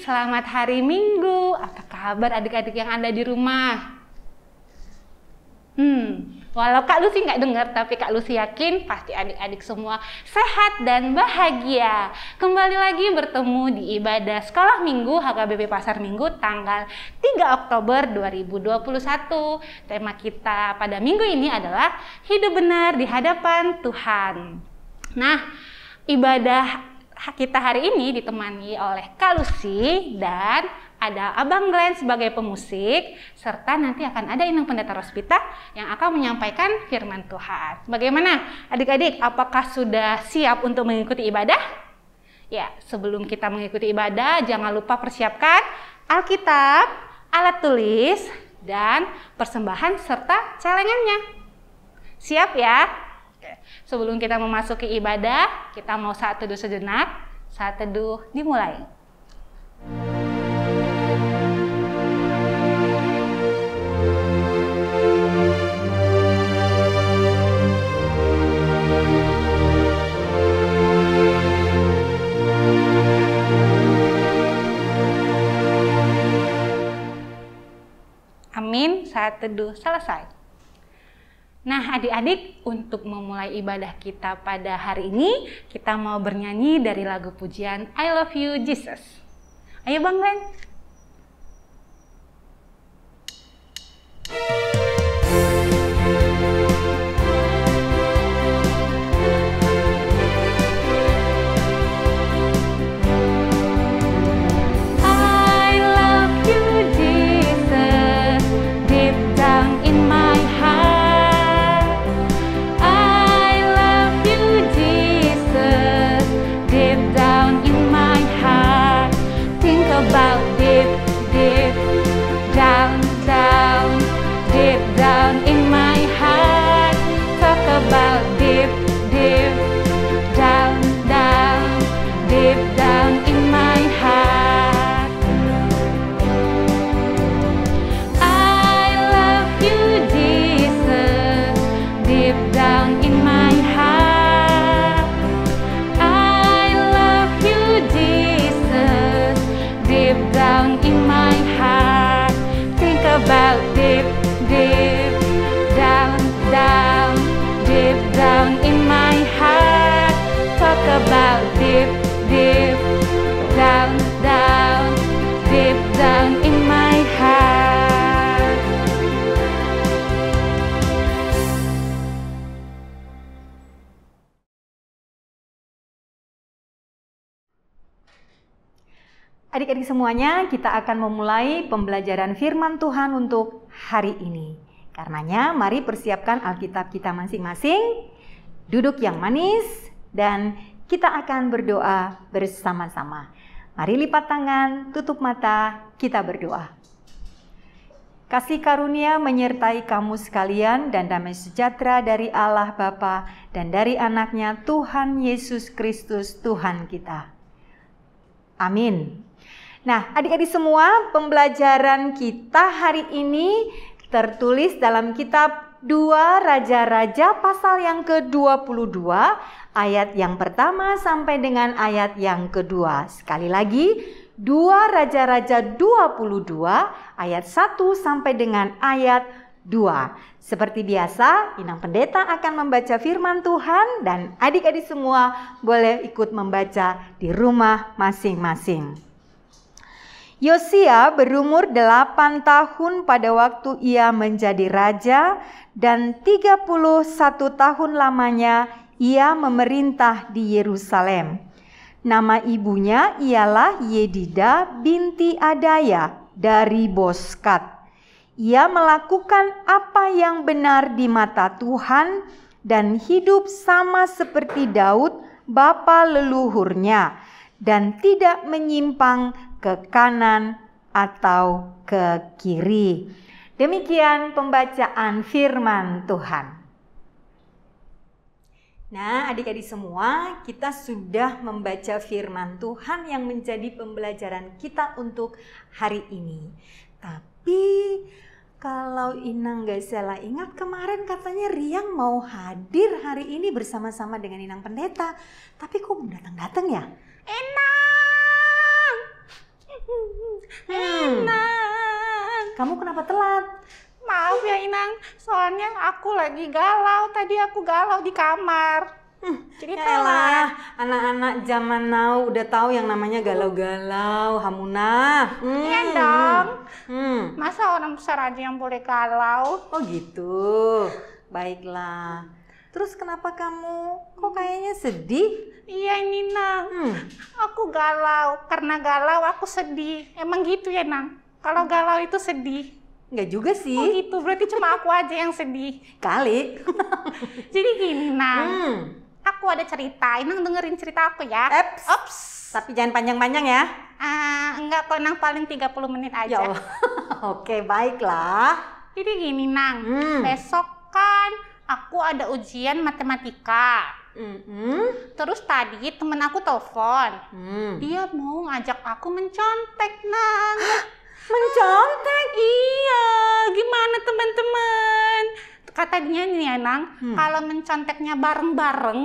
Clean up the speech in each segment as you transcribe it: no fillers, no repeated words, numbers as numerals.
selamat hari Minggu. Apa kabar adik-adik yang ada di rumah? Walau Kak Lucy nggak dengar, tapi Kak Lucy yakin pasti adik-adik semua sehat dan bahagia. Kembali lagi bertemu di ibadah sekolah minggu HKBP Pasar Minggu tanggal 3 Oktober 2021. Tema kita pada minggu ini adalah hidup benar di hadapan Tuhan. Nah, ibadah kita hari ini ditemani oleh Kak Lucy dan ada Abang Glenn sebagai pemusik, serta nanti akan ada Inang Pendeta Rospita yang akan menyampaikan firman Tuhan. Bagaimana adik-adik, apakah sudah siap untuk mengikuti ibadah? Ya, sebelum kita mengikuti ibadah, jangan lupa persiapkan Alkitab, alat tulis, dan persembahan serta celengannya. Siap ya? Sebelum kita memasuki ibadah, kita mau saat teduh sejenak. Saat teduh dimulai. Amin, saat teduh selesai. Nah adik-adik, untuk memulai ibadah kita pada hari ini, kita mau bernyanyi dari lagu pujian I Love You Jesus. Ayo Bang Glenn. Adik-adik semuanya, kita akan memulai pembelajaran firman Tuhan untuk hari ini. Karenanya, mari persiapkan Alkitab kita masing-masing, duduk yang manis, dan kita akan berdoa bersama-sama. Mari lipat tangan, tutup mata, kita berdoa. Kasih karunia menyertai kamu sekalian dan damai sejahtera dari Allah Bapa dan dari anaknya Tuhan Yesus Kristus Tuhan kita. Amin. Nah, adik-adik semua, pembelajaran kita hari ini tertulis dalam kitab 2 Raja-Raja pasal yang ke-22, ayat yang pertama sampai dengan ayat yang kedua. Sekali lagi, 2 Raja-Raja 22, ayat 1 sampai dengan ayat 2. Seperti biasa, Inang Pendeta akan membaca firman Tuhan dan adik-adik semua boleh ikut membaca di rumah masing-masing. Yosia berumur 8 tahun pada waktu ia menjadi raja dan 31 tahun lamanya ia memerintah di Yerusalem. Nama ibunya ialah Yedida binti Adaya dari Boskat. Ia melakukan apa yang benar di mata Tuhan dan hidup sama seperti Daud bapa leluhurnya dan tidak menyimpang ke kanan atau ke kiri. Demikian pembacaan firman Tuhan. Nah, adik-adik semua, kita sudah membaca firman Tuhan yang menjadi pembelajaran kita untuk hari ini. Tapi kalau Inang gak salah ingat, kemarin katanya Riang mau hadir hari ini bersama-sama dengan Inang Pendeta. Tapi kok belum datang-datang ya? Inang! Inang. Kamu kenapa telat? Maaf ya Inang, soalnya aku lagi galau. Tadi aku galau di kamar. Jadi Yaelah, anak-anak zaman now udah tahu yang namanya galau-galau, Hamunah. Iya dong. Masa orang besar aja yang boleh galau? Oh gitu. Baiklah. Terus kenapa kamu kok kayaknya sedih? Iya ini Nang. Aku galau. Karena galau aku sedih. Emang gitu ya Nang? Kalau galau itu sedih. Enggak juga sih. Oh gitu, berarti cuma aku aja yang sedih. Kali. Jadi gini Nang. Aku ada cerita, Inang dengerin cerita aku ya. Ops. Tapi jangan panjang-panjang ya. Enggak kok Nang, paling 30 menit aja. Ya Allah. Oke, baiklah. Jadi gini Nang, besok kan aku ada ujian matematika. Terus tadi temen aku telepon. Dia mau ngajak aku mencontek Nang. Mencontek? Iya, gimana teman-teman? Kata dia nih ya Nang, kalau menconteknya bareng-bareng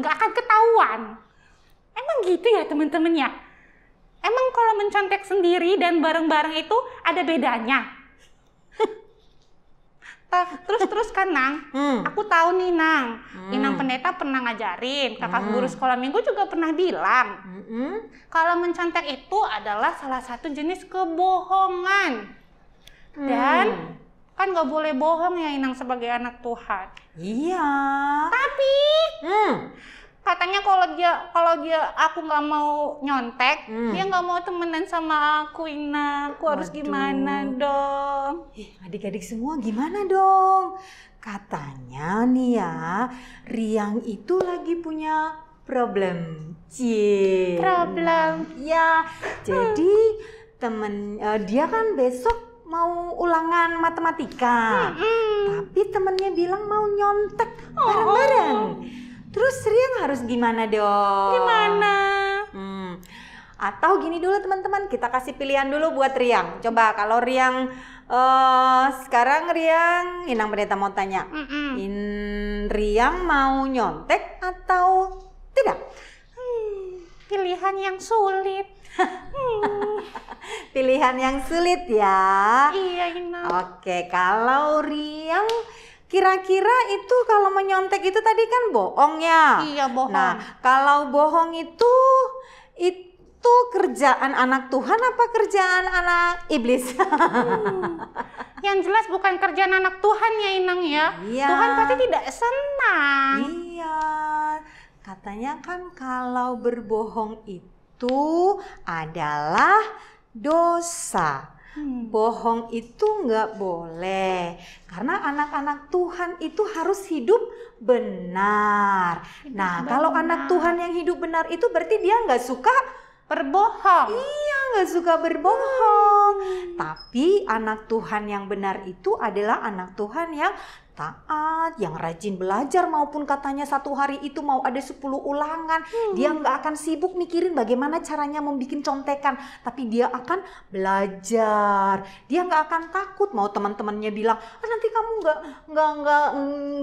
nggak akan ketahuan. Emang gitu ya teman-teman ya? Emang kalau mencontek sendiri dan bareng-bareng itu ada bedanya? Terus kan Nang, aku tahu nih Nang, Inang Pendeta pernah ngajarin, kakak guru sekolah minggu juga pernah bilang, kalau mencontek itu adalah salah satu jenis kebohongan. Dan kan nggak boleh bohong ya Inang sebagai anak Tuhan. Iya. Tapi katanya kalau dia aku nggak mau nyontek, dia nggak mau temenan sama aku Inang. Aku harus gimana dong? Adik-adik semua gimana dong? Katanya nih ya, Riang itu lagi punya problem. Problem. Ya, jadi dia kan besok mau ulangan matematika, tapi temennya bilang mau nyontek bareng-bareng. Terus Riang harus gimana dong? Gimana? Atau gini dulu teman-teman, kita kasih pilihan dulu buat Riang. Coba kalau Riang sekarang Riang, Inang Pendeta mau tanya, Riang mau nyontek atau tidak? Pilihan yang sulit. Pilihan yang sulit ya. Iya Inang. Oke, kalau Riang kira-kira itu kalau menyontek itu tadi kan bohong ya. Iya bohong. Nah, kalau bohong itu kerjaan anak Tuhan apa kerjaan anak iblis? Yang jelas bukan kerjaan anak Tuhan ya Inang ya. Iya. Tuhan pasti tidak senang. Iya. Katanya kan kalau berbohong itu adalah dosa. Bohong itu nggak boleh karena anak-anak Tuhan itu harus hidup benar. Nah, kalau anak Tuhan yang hidup benar itu berarti dia nggak suka berbohong. Iya, nggak suka berbohong. Tapi anak Tuhan yang benar itu adalah anak Tuhan yang taat, yang rajin belajar, maupun katanya satu hari itu mau ada 10 ulangan. Dia nggak akan sibuk mikirin bagaimana caranya membuat contekan, tapi dia akan belajar. Dia nggak akan takut mau teman-temannya bilang, nanti kamu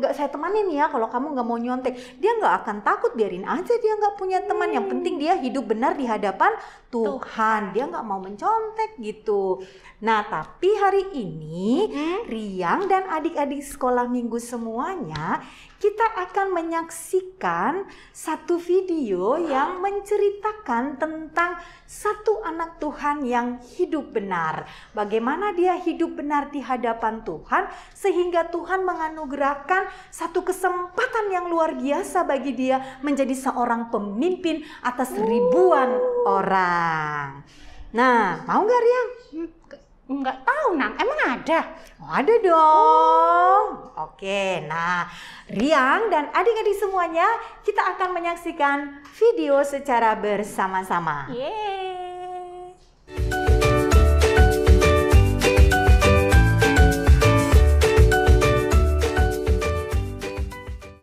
nggak saya temanin ya kalau kamu nggak mau nyontek. Dia nggak akan takut, biarin aja dia nggak punya teman. Yang penting dia hidup benar di hadapan Tuhan. Dia nggak mau mencontek gitu. Nah, tapi hari ini Riang dan adik-adik sekolah minggu semuanya, kita akan menyaksikan satu video yang menceritakan tentang satu anak Tuhan yang hidup benar. Bagaimana dia hidup benar di hadapan Tuhan sehingga Tuhan menganugerahkan satu kesempatan yang luar biasa bagi dia menjadi seorang pemimpin atas ribuan orang. Nah, mau nggak Riang? Nggak tahu Nang, emang ada? Oh, ada dong. Oke, nah Riang dan adik-adik semuanya, kita akan menyaksikan video secara bersama-sama. Yeay.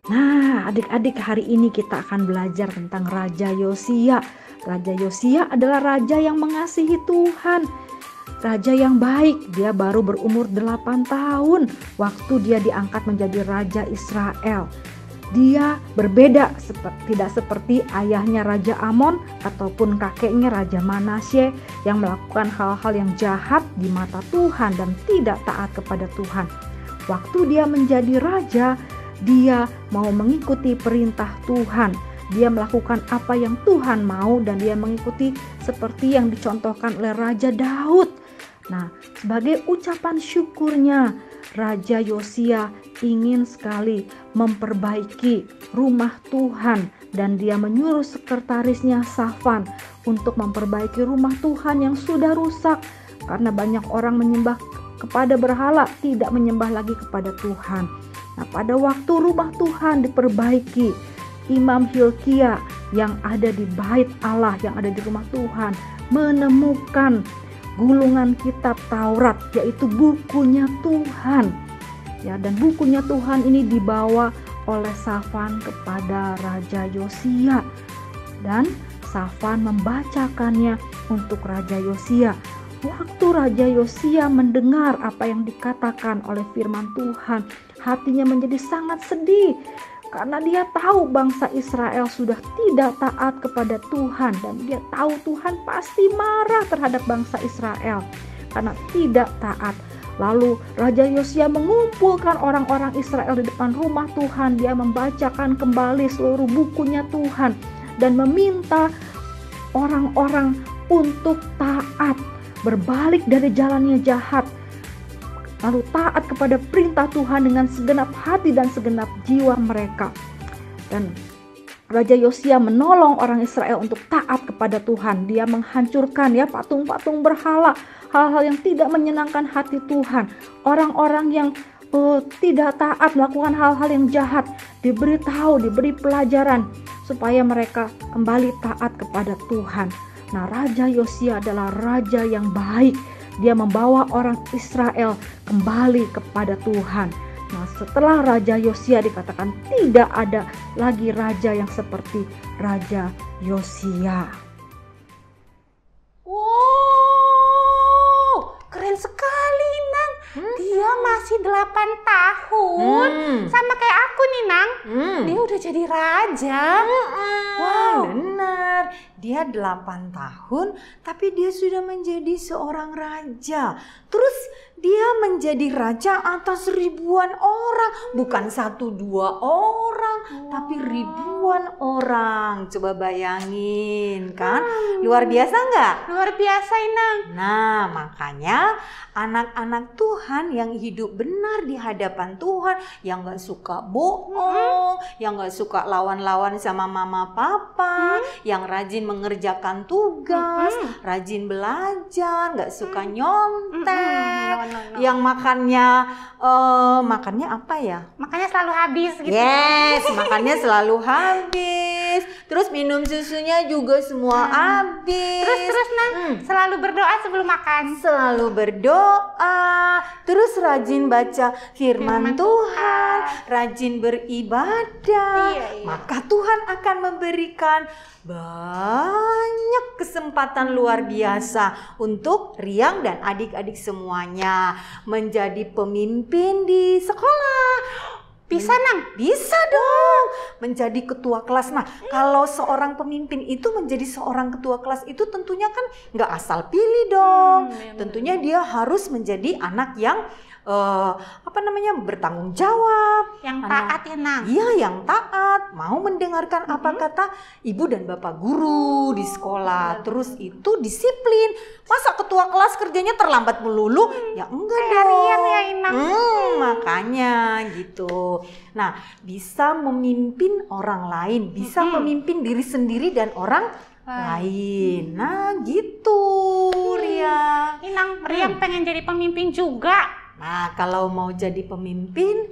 Nah, adik-adik, hari ini kita akan belajar tentang Raja Yosia. Raja Yosia adalah raja yang mengasihi Tuhan. Raja yang baik, dia baru berumur 8 tahun waktu dia diangkat menjadi Raja Israel. Dia berbeda, tidak seperti ayahnya Raja Amon ataupun kakeknya Raja Manasye yang melakukan hal-hal yang jahat di mata Tuhan dan tidak taat kepada Tuhan. Waktu dia menjadi raja, dia mau mengikuti perintah Tuhan. Dia melakukan apa yang Tuhan mau dan dia mengikuti seperti yang dicontohkan oleh Raja Daud. Nah, sebagai ucapan syukurnya, Raja Yosia ingin sekali memperbaiki rumah Tuhan dan dia menyuruh sekretarisnya Safan untuk memperbaiki rumah Tuhan yang sudah rusak karena banyak orang menyembah kepada berhala, tidak menyembah lagi kepada Tuhan. Nah, pada waktu rumah Tuhan diperbaiki, Imam Hilkia yang ada di bait Allah, yang ada di rumah Tuhan, menemukan gulungan kitab Taurat, yaitu bukunya Tuhan. Ya, dan bukunya Tuhan ini dibawa oleh Safan kepada Raja Yosia. Dan Safan membacakannya untuk Raja Yosia. Waktu Raja Yosia mendengar apa yang dikatakan oleh firman Tuhan, hatinya menjadi sangat sedih. Karena dia tahu bangsa Israel sudah tidak taat kepada Tuhan. Dan dia tahu Tuhan pasti marah terhadap bangsa Israel karena tidak taat. Lalu Raja Yosia mengumpulkan orang-orang Israel di depan rumah Tuhan. Dia membacakan kembali seluruh bukunya Tuhan. Dan meminta orang-orang untuk taat. Berbalik dari jalannya jahat. Lalu taat kepada perintah Tuhan dengan segenap hati dan segenap jiwa mereka. Dan Raja Yosia menolong orang Israel untuk taat kepada Tuhan. Dia menghancurkan ya patung-patung berhala, hal-hal yang tidak menyenangkan hati Tuhan. Orang-orang yang tidak taat melakukan hal-hal yang jahat diberitahu, diberi pelajaran supaya mereka kembali taat kepada Tuhan. Nah, Raja Yosia adalah raja yang baik. Dia membawa orang Israel kembali kepada Tuhan. Nah, setelah Raja Yosia dikatakan tidak ada lagi raja yang seperti Raja Yosia. Wow, keren sekali, Nang. Dia masih 8 tahun. Sama kayak aku nih, Nang. Dia udah jadi raja. Wow, benar. Dia 8 tahun, tapi dia sudah menjadi seorang raja. Terus dia menjadi raja atas ribuan orang. Bukan 1-2 orang, tapi ribuan orang. Coba bayangin kan, luar biasa nggak? Luar biasa, Nang. Nah, makanya anak-anak Tuhan yang hidup benar di hadapan Tuhan, yang nggak suka bohong, yang nggak suka lawan-lawan sama mama papa, yang rajin mengerjakan tugas, rajin belajar, nggak suka nyontek, yang makannya apa ya? Makanya selalu habis gitu. Yes, makannya selalu habis. Terus minum susunya juga semua habis. Terus Nang, selalu berdoa sebelum makan. Selalu berdoa, terus rajin baca firman Tuhan, rajin beribadah. Iya. Maka Tuhan akan memberikan banyak kesempatan luar biasa untuk Riang dan adik-adik semuanya menjadi pemimpin di sekolah. Bisa, Nang? Bisa dong, menjadi ketua kelas. Nah, kalau seorang pemimpin itu menjadi seorang ketua kelas itu tentunya kan nggak asal pilih dong. Tentunya dia harus menjadi anak yang bertanggung jawab, yang taat ya, Nang. Iya, yang taat, mau mendengarkan apa kata ibu dan bapak guru di sekolah. Terus itu disiplin. Masa ketua kelas kerjanya terlambat melulu? Ya enggak dong. Rian ya, Inang. Makanya gitu. Nah, bisa memimpin orang lain, bisa memimpin diri sendiri dan orang lain. Nah, gitu, Ria. Inang, Rian pengen jadi pemimpin juga. Nah, kalau mau jadi pemimpin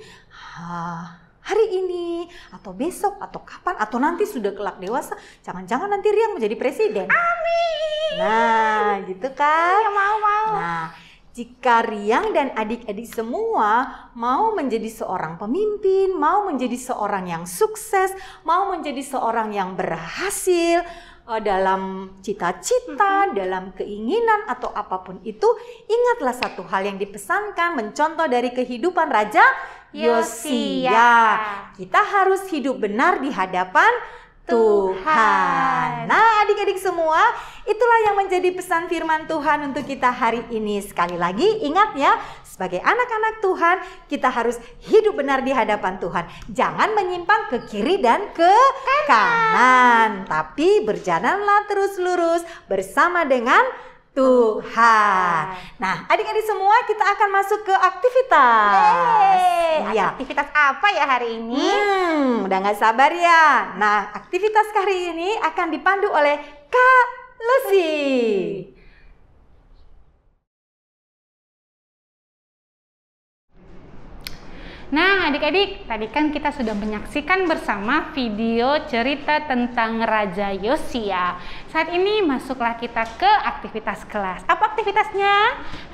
hari ini atau besok atau kapan atau nanti sudah kelak dewasa, jangan-jangan nanti Riang menjadi presiden. Amin. Nah, gitu kan? Ya, mau. Nah, jika Riang dan adik-adik semua mau menjadi seorang pemimpin, mau menjadi seorang yang sukses, mau menjadi seorang yang berhasil, dalam cita-cita, dalam keinginan atau apapun itu, ingatlah satu hal yang dipesankan mencontoh dari kehidupan Raja Yosia. Kita harus hidup benar di hadapan Tuhan. Nah, adik-adik semua, itulah yang menjadi pesan firman Tuhan untuk kita hari ini. Sekali lagi, ingat ya, sebagai anak-anak Tuhan, kita harus hidup benar di hadapan Tuhan. Jangan menyimpang ke kiri dan ke kanan, tapi berjalanlah terus lurus bersama dengan Tuhan. Nah, adik-adik semua, kita akan masuk ke aktivitas. Ya. Aktivitas apa ya hari ini? Udah gak sabar ya. Nah, aktivitas hari ini akan dipandu oleh Kak Lucy. Nah, adik-adik, tadi kan kita sudah menyaksikan bersama video cerita tentang Raja Yosia. Saat ini masuklah kita ke aktivitas kelas. Apa aktivitasnya?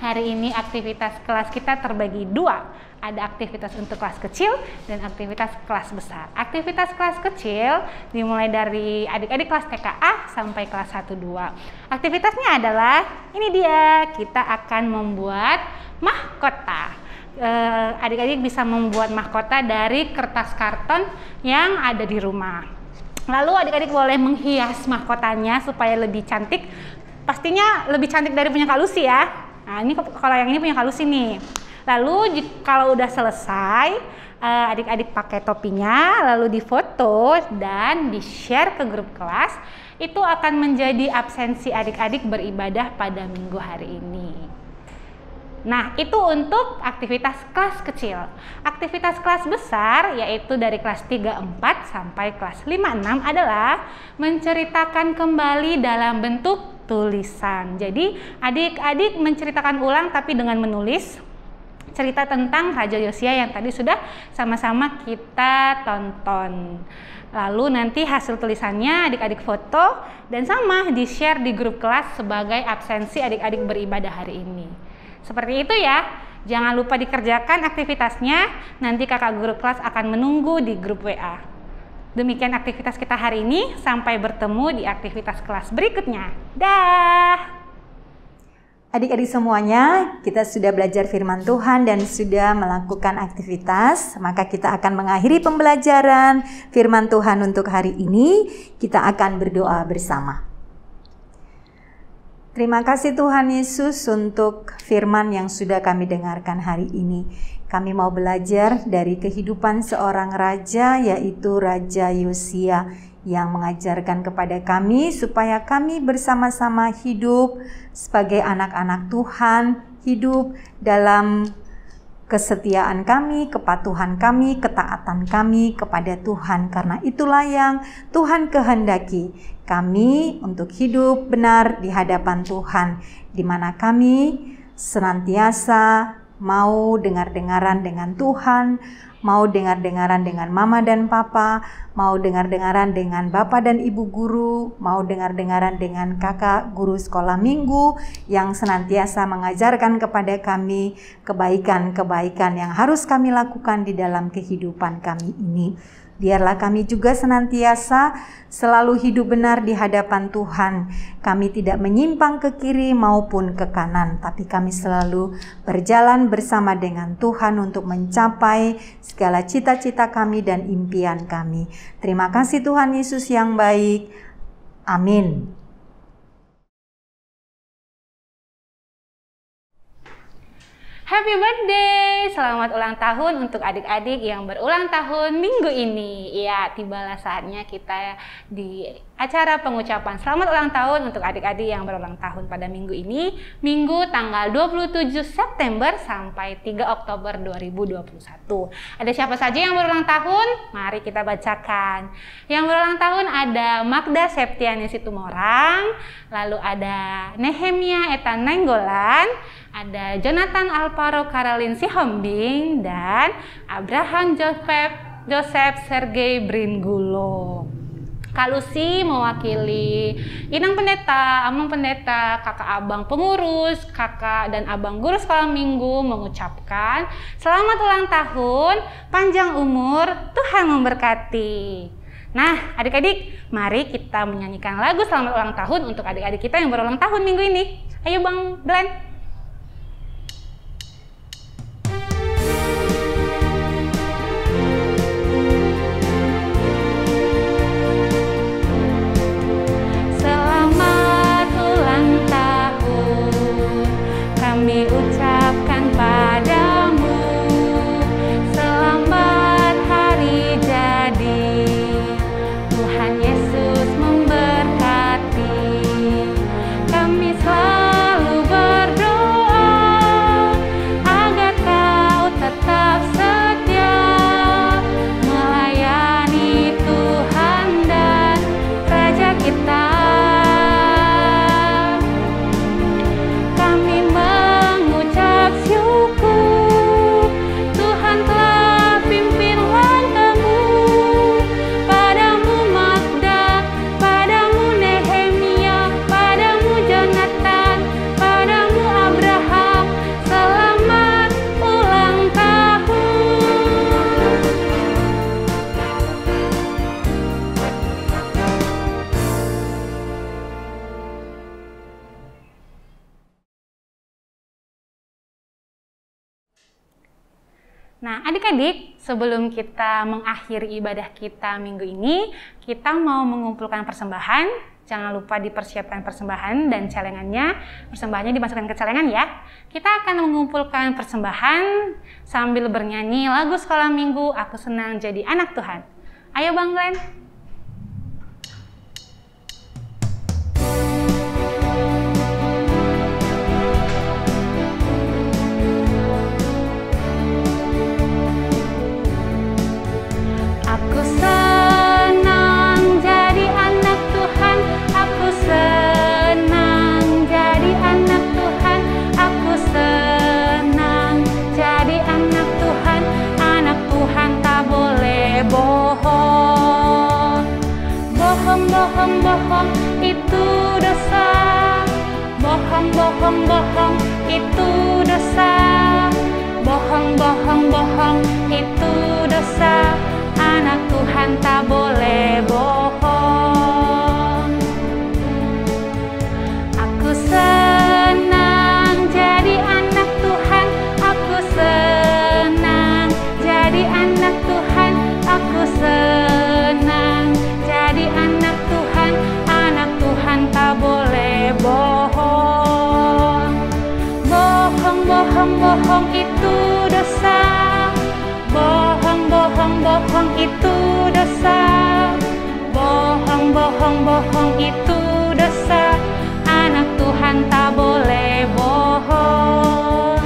Hari ini aktivitas kelas kita terbagi dua. Ada aktivitas untuk kelas kecil dan aktivitas kelas besar. Aktivitas kelas kecil dimulai dari adik-adik kelas TKA sampai kelas 1-2. Aktivitasnya adalah, ini dia, kita akan membuat mahkota. Adik-adik bisa membuat mahkota dari kertas karton yang ada di rumah. Lalu adik-adik boleh menghias mahkotanya supaya lebih cantik. Pastinya lebih cantik dari punya Kak Lucy ya. Nah, ini kalau yang ini punya Kak Lucy nih. Lalu kalau udah selesai, adik-adik pakai topinya, lalu difoto dan di-share ke grup kelas. Itu akan menjadi absensi adik-adik beribadah pada minggu hari ini. Nah, itu untuk aktivitas kelas kecil. Aktivitas kelas besar, yaitu dari kelas 3-4 sampai kelas 5-6 adalah menceritakan kembali dalam bentuk tulisan. Jadi, adik-adik menceritakan ulang tapi dengan menulis cerita tentang Raja Yosia yang tadi sudah sama-sama kita tonton. Lalu nanti hasil tulisannya adik-adik foto dan sama di-share di grup kelas sebagai absensi adik-adik beribadah hari ini. Seperti itu ya, jangan lupa dikerjakan aktivitasnya, nanti kakak guru kelas akan menunggu di grup WA. Demikian aktivitas kita hari ini, sampai bertemu di aktivitas kelas berikutnya. Dah! Adik-adik semuanya, kita sudah belajar firman Tuhan dan sudah melakukan aktivitas, maka kita akan mengakhiri pembelajaran firman Tuhan untuk hari ini. Kita akan berdoa bersama. Terima kasih Tuhan Yesus untuk firman yang sudah kami dengarkan hari ini. Kami mau belajar dari kehidupan seorang raja, yaitu Raja Yosia, yang mengajarkan kepada kami supaya kami bersama-sama hidup sebagai anak-anak Tuhan, hidup dalam kesetiaan kami, kepatuhan kami, ketaatan kami kepada Tuhan. Karena itulah yang Tuhan kehendaki kami untuk hidup benar di hadapan Tuhan, di mana kami senantiasa mau dengar-dengaran dengan Tuhan, mau dengar-dengaran dengan mama dan papa, mau dengar-dengaran dengan bapak dan ibu guru, mau dengar-dengaran dengan kakak guru sekolah minggu yang senantiasa mengajarkan kepada kami kebaikan-kebaikan yang harus kami lakukan di dalam kehidupan kami ini. Biarlah kami juga senantiasa selalu hidup benar di hadapan Tuhan. Kami tidak menyimpang ke kiri maupun ke kanan, tapi kami selalu berjalan bersama dengan Tuhan untuk mencapai segala cita-cita kami dan impian kami. Terima kasih Tuhan Yesus yang baik. Amin. Happy birthday! Selamat ulang tahun untuk adik-adik yang berulang tahun minggu ini. Ya, tibalah saatnya kita di acara pengucapan selamat ulang tahun untuk adik-adik yang berulang tahun pada minggu ini. Minggu tanggal 27 September sampai 3 Oktober 2021. Ada siapa saja yang berulang tahun? Mari kita bacakan. Yang berulang tahun ada Magda Septiani Situmorang, lalu ada Nehemia Etan Nenggolan, ada Jonathan Alvaro Karolin Sihombing, dan Abraham Joseph Sergei Bringulo. Kak Lucy mewakili Inang Pendeta, Amang Pendeta, kakak abang pengurus, kakak dan abang guru sekolah minggu mengucapkan selamat ulang tahun, panjang umur, Tuhan memberkati. Nah, adik-adik, mari kita menyanyikan lagu selamat ulang tahun untuk adik-adik kita yang berulang tahun minggu ini. Ayo Bang Glenn. Selamat ulang tahun, kami ucapkan padamu. Selamat hari jadi, Tuhan Yesus memberkati. Kami selalu berdoa agar kau tetap setia melayani Tuhan dan Raja kita. Kami mengucap syukur, Tuhan telah pimpin langkahmu. Padamu Magda, padamu Nehemia, padamu Jonathan, padamu Abraham, selamat ulang tahun. Nah, adik-adik, sebelum kita mengakhiri ibadah kita minggu ini, kita mau mengumpulkan persembahan. Jangan lupa dipersiapkan persembahan dan celengannya. Persembahannya dimasukkan ke celengan ya. Kita akan mengumpulkan persembahan sambil bernyanyi lagu sekolah minggu, Aku Senang Jadi Anak Tuhan. Ayo Bang Glenn. Aku senang jadi anak Tuhan, aku senang jadi anak Tuhan, aku senang jadi anak Tuhan. Anak Tuhan tak boleh bohong. Bohong, bohong, bohong itu dosa. Bohong, bohong, bohong itu dosa. Bohong, bohong, bohong itu dosa. Anak Tuhan tak boleh bohong. Aku senang jadi anak Tuhan, aku senang jadi anak Tuhan, aku senang jadi anak Tuhan. Anak Tuhan tak boleh bohong. Bohong, bohong, bohong itu dosa. Bohong, bohong, bohong itu dosa. Bohong, bohong, bohong itu dosa. Anak Tuhan tak boleh bohong.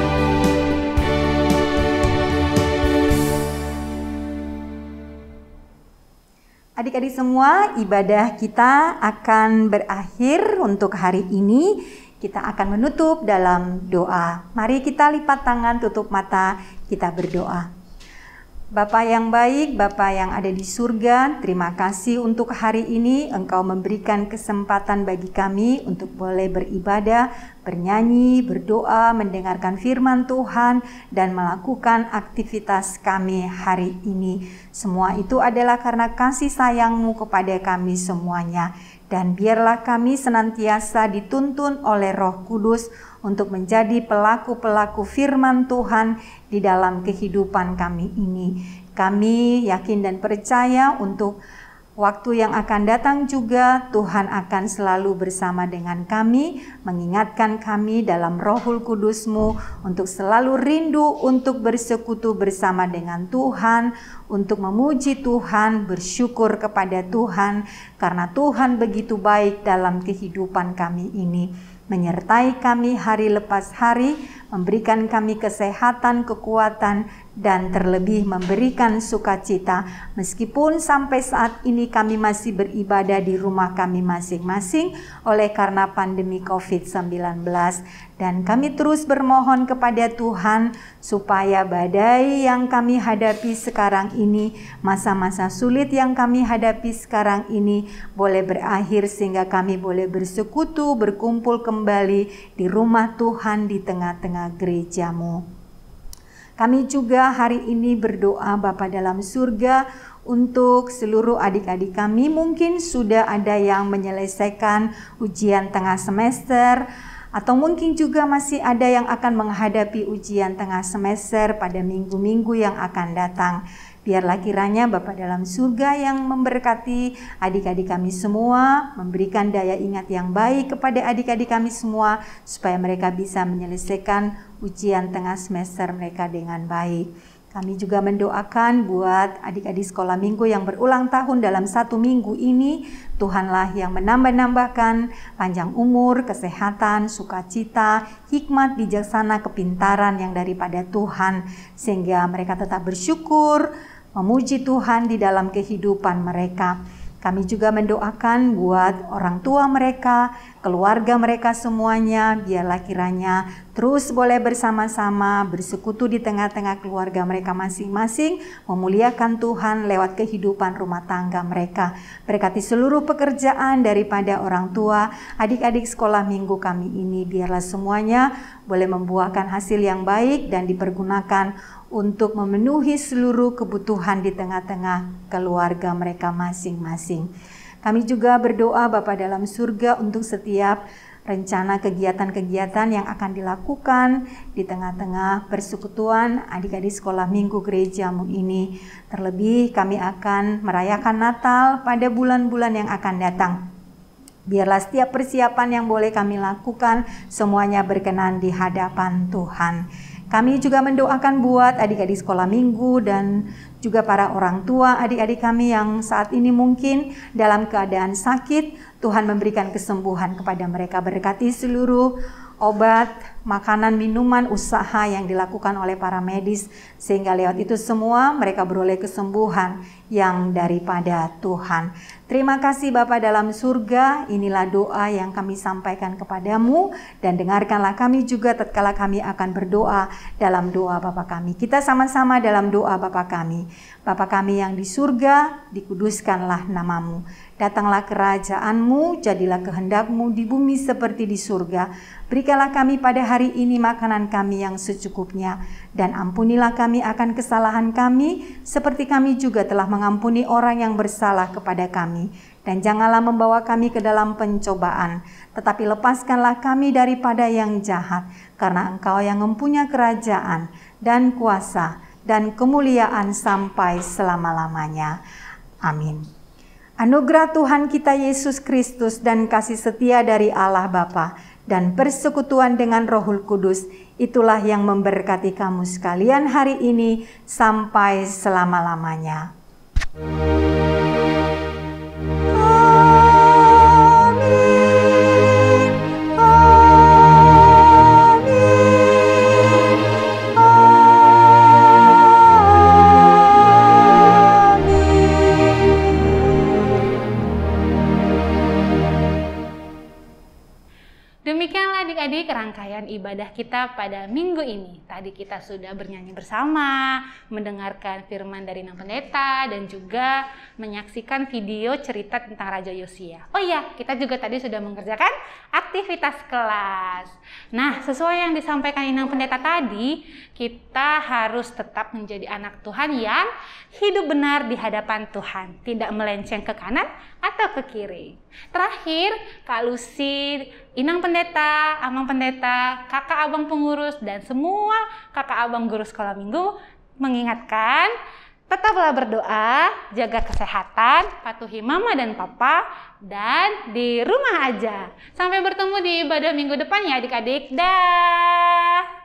Adik-adik semua, ibadah kita akan berakhir untuk hari ini. Kita akan menutup dalam doa. Mari kita lipat tangan, tutup mata, kita berdoa. Bapa yang baik, Bapa yang ada di surga, terima kasih untuk hari ini Engkau memberikan kesempatan bagi kami untuk boleh beribadah, bernyanyi, berdoa, mendengarkan firman Tuhan, dan melakukan aktivitas kami hari ini. Semua itu adalah karena kasih sayang-Mu kepada kami semuanya. Dan biarlah kami senantiasa dituntun oleh Roh Kudus untuk menjadi pelaku-pelaku firman Tuhan di dalam kehidupan kami ini. Kami yakin dan percaya untuk waktu yang akan datang juga Tuhan akan selalu bersama dengan kami, mengingatkan kami dalam Rohul Kudus-Mu untuk selalu rindu untuk bersekutu bersama dengan Tuhan, untuk memuji Tuhan, bersyukur kepada Tuhan, karena Tuhan begitu baik dalam kehidupan kami ini, menyertai kami hari lepas hari, memberikan kami kesehatan, kekuatan, dan terlebih memberikan sukacita. Meskipun sampai saat ini kami masih beribadah di rumah kami masing-masing oleh karena pandemi COVID-19. Dan kami terus bermohon kepada Tuhan supaya badai yang kami hadapi sekarang ini, masa-masa sulit yang kami hadapi sekarang ini boleh berakhir sehingga kami boleh bersekutu, berkumpul kembali di rumah Tuhan di tengah-tengah gereja-Mu. Kami juga hari ini berdoa Bapa dalam surga untuk seluruh adik-adik kami. Mungkin sudah ada yang menyelesaikan ujian tengah semester, atau mungkin juga masih ada yang akan menghadapi ujian tengah semester pada minggu-minggu yang akan datang. Biarlah kiranya Bapa dalam surga yang memberkati adik-adik kami semua, memberikan daya ingat yang baik kepada adik-adik kami semua, supaya mereka bisa menyelesaikan ujian tengah semester mereka dengan baik. Kami juga mendoakan buat adik-adik sekolah minggu yang berulang tahun dalam 1 minggu ini. Tuhanlah yang menambah-nambahkan panjang umur, kesehatan, sukacita, hikmat, bijaksana, kepintaran yang daripada Tuhan. Sehingga mereka tetap bersyukur, memuji Tuhan di dalam kehidupan mereka. Kami juga mendoakan buat orang tua mereka, keluarga mereka semuanya, biarlah kiranya terus boleh bersama-sama bersekutu di tengah-tengah keluarga mereka masing-masing, memuliakan Tuhan lewat kehidupan rumah tangga mereka. Berkati seluruh pekerjaan daripada orang tua, adik-adik sekolah minggu kami ini, biarlah semuanya boleh membuahkan hasil yang baik dan dipergunakan untuk memenuhi seluruh kebutuhan di tengah-tengah keluarga mereka masing-masing. Kami juga berdoa Bapa dalam surga untuk setiap rencana kegiatan-kegiatan yang akan dilakukan di tengah-tengah persekutuan adik-adik sekolah minggu gerejamu ini. Terlebih kami akan merayakan Natal pada bulan-bulan yang akan datang. Biarlah setiap persiapan yang boleh kami lakukan semuanya berkenan di hadapan Tuhan. Kami juga mendoakan buat adik-adik sekolah minggu dan juga para orang tua adik-adik kami yang saat ini mungkin dalam keadaan sakit. Tuhan memberikan kesembuhan kepada mereka, berkati seluruh obat, makanan, minuman, usaha yang dilakukan oleh para medis, sehingga lewat itu semua mereka beroleh kesembuhan yang daripada Tuhan. Terima kasih Bapa dalam surga, inilah doa yang kami sampaikan kepadamu, dan dengarkanlah kami juga tatkala kami akan berdoa dalam doa Bapa kami. Kita sama-sama dalam doa Bapa kami. Bapa kami yang di surga, dikuduskanlah namamu. Datanglah kerajaanmu, jadilah kehendakmu di bumi seperti di surga. Berikanlah kami pada hari ini makanan kami yang secukupnya, dan ampunilah kami akan kesalahan kami, seperti kami juga telah mengampuni orang yang bersalah kepada kami. Dan janganlah membawa kami ke dalam pencobaan, tetapi lepaskanlah kami daripada yang jahat, karena Engkau yang mempunyai kerajaan dan kuasa dan kemuliaan sampai selama-lamanya. Amin. Anugerah Tuhan kita Yesus Kristus dan kasih setia dari Allah Bapa dan persekutuan dengan Rohul Kudus, itulah yang memberkati kamu sekalian hari ini sampai selama-lamanya. Demikianlah adik-adik rangkaian ibadah kita pada minggu ini. Tadi kita sudah bernyanyi bersama, mendengarkan firman dari Nang Pendeta, dan juga menyaksikan video cerita tentang Raja Yosia. Oh iya, kita juga tadi sudah mengerjakan aktivitas kelas. Nah, sesuai yang disampaikan Inang Pendeta tadi, kita harus tetap menjadi anak Tuhan yang hidup benar di hadapan Tuhan, tidak melenceng ke kanan atau ke kiri. Terakhir, Kak Lucy, Inang Pendeta, Amang Pendeta, kakak abang pengurus, dan semua kakak abang guru sekolah minggu mengingatkan, tetaplah berdoa, jaga kesehatan, patuhi mama dan papa, dan di rumah aja. Sampai bertemu di ibadah minggu depan ya adik-adik. Dah.